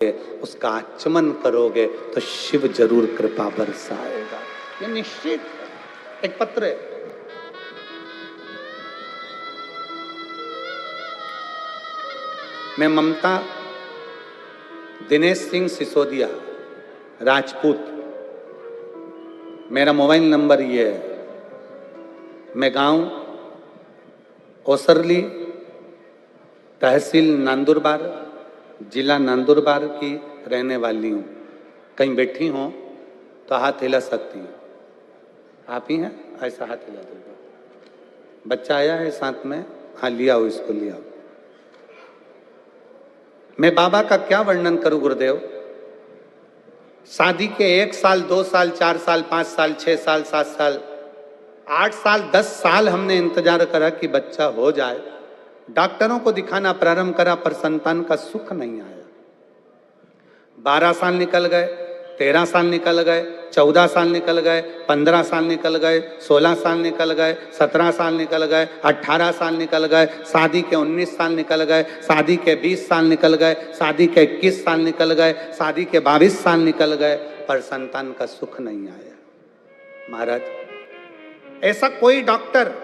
उसका आचमन करोगे तो शिव जरूर कृपा बरसाएगा। ये निश्चित है। एक पत्र है, मैं ममता दिनेश सिंह सिसोदिया राजपूत, मेरा मोबाइल नंबर ये है। मैं गांव ओसरली, तहसील नंदुरबार, जिला नंदुरबार की रहने वाली हूँ। कहीं बैठी हो तो हाथ हिला सकती हूँ। आप ही हैं? ऐसा हाथ हिला दो। बच्चा आया है साथ में? हाँ, लिया हो, इसको लिया हो। मैं बाबा का क्या वर्णन करूं गुरुदेव। शादी के 1 साल, 2 साल, 4 साल, 5 साल, 6 साल, 7 साल, 8 साल, 10 साल हमने इंतजार करा कि बच्चा हो जाए। डॉक्टरों को दिखाना प्रारंभ करा पर संतान का सुख नहीं आया। 12 साल निकल गए, 13 साल निकल गए, 14 साल निकल गए, 15 साल निकल गए, 16 साल निकल गए, 17 साल निकल गए, 18 साल निकल गए, शादी के 19 साल निकल गए, शादी के 20 साल निकल गए, शादी के 21 साल निकल गए, शादी के 22 साल निकल गए, पर संतान का सुख नहीं आया। महाराज, ऐसा कोई डॉक्टर,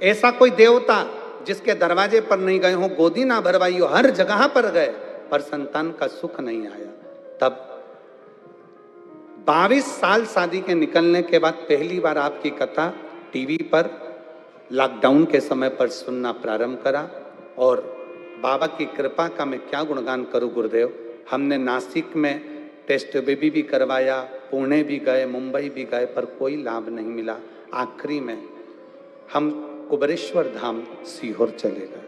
ऐसा कोई देवता जिसके दरवाजे पर नहीं गए हो, गोदी ना भरवाई हो, हर जगह पर गए पर संतान का सुख नहीं आया। तब 22 साल शादी के निकलने के बाद पहली बार आपकी कथा टीवी पर लॉकडाउन के समय पर सुनना प्रारंभ करा। और बाबा की कृपा का मैं क्या गुणगान करूं गुरुदेव। हमने नासिक में टेस्ट बेबी भी करवाया, पुणे भी गए, मुंबई भी गए, पर कोई लाभ नहीं मिला। आखिरी में हम कुबरेश्वर धाम सीहोर चले गए।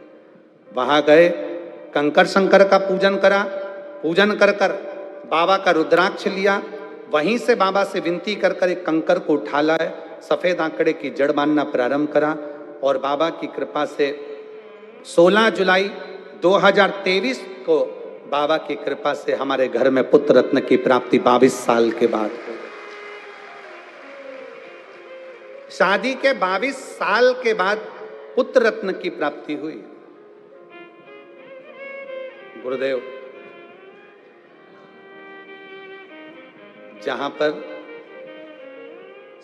वहां गए, कंकर शंकर का पूजन करा, पूजन कर कर बाबा का रुद्राक्ष लिया। वहीं से बाबा से विनती कर कर एक कंकर को उठा लाए, सफेद आंकड़े की जड़ बांधना प्रारंभ करा। और बाबा की कृपा से 16 जुलाई 2023 को बाबा की कृपा से हमारे घर में पुत्र रत्न की प्राप्ति 22 साल के बाद। शादी के 22 साल के बाद पुत्र रत्न की प्राप्ति हुई। गुरुदेव, जहां पर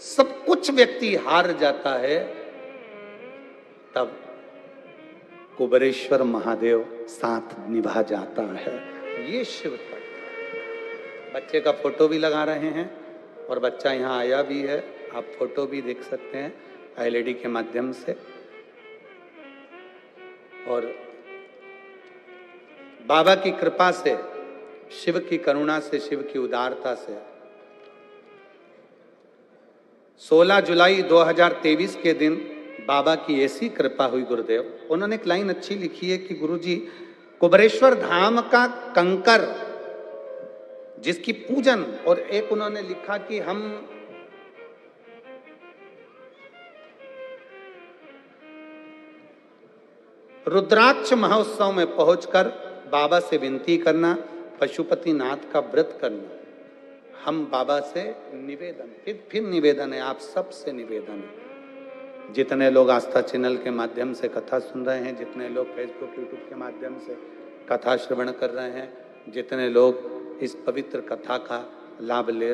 सब कुछ व्यक्ति हार जाता है, तब कुबरेश्वर महादेव साथ निभा जाता है। ये शिव तत्व। बच्चे का फोटो भी लगा रहे हैं और बच्चा यहां आया भी है, आप फोटो भी देख सकते हैं एलईडी के माध्यम से। और बाबा की कृपा से, शिव की करुणा से, शिव की उदारता से 16 जुलाई 2023 के दिन बाबा की ऐसी कृपा हुई गुरुदेव। उन्होंने एक लाइन अच्छी लिखी है कि गुरुजी, कुबरेश्वर धाम का कंकर जिसकी पूजन, और एक उन्होंने लिखा कि हम रुद्राक्ष महोत्सव में पहुंचकर बाबा से विनती करना, पशुपति नाथ का व्रत करना। हम बाबा से निवेदन, फिर निवेदन है, आप सबसे निवेदन है। जितने लोग आस्था चैनल के माध्यम से कथा सुन रहे हैं, जितने लोग फेसबुक यूट्यूब के माध्यम से कथा श्रवण कर रहे हैं, जितने लोग इस पवित्र कथा का लाभ ले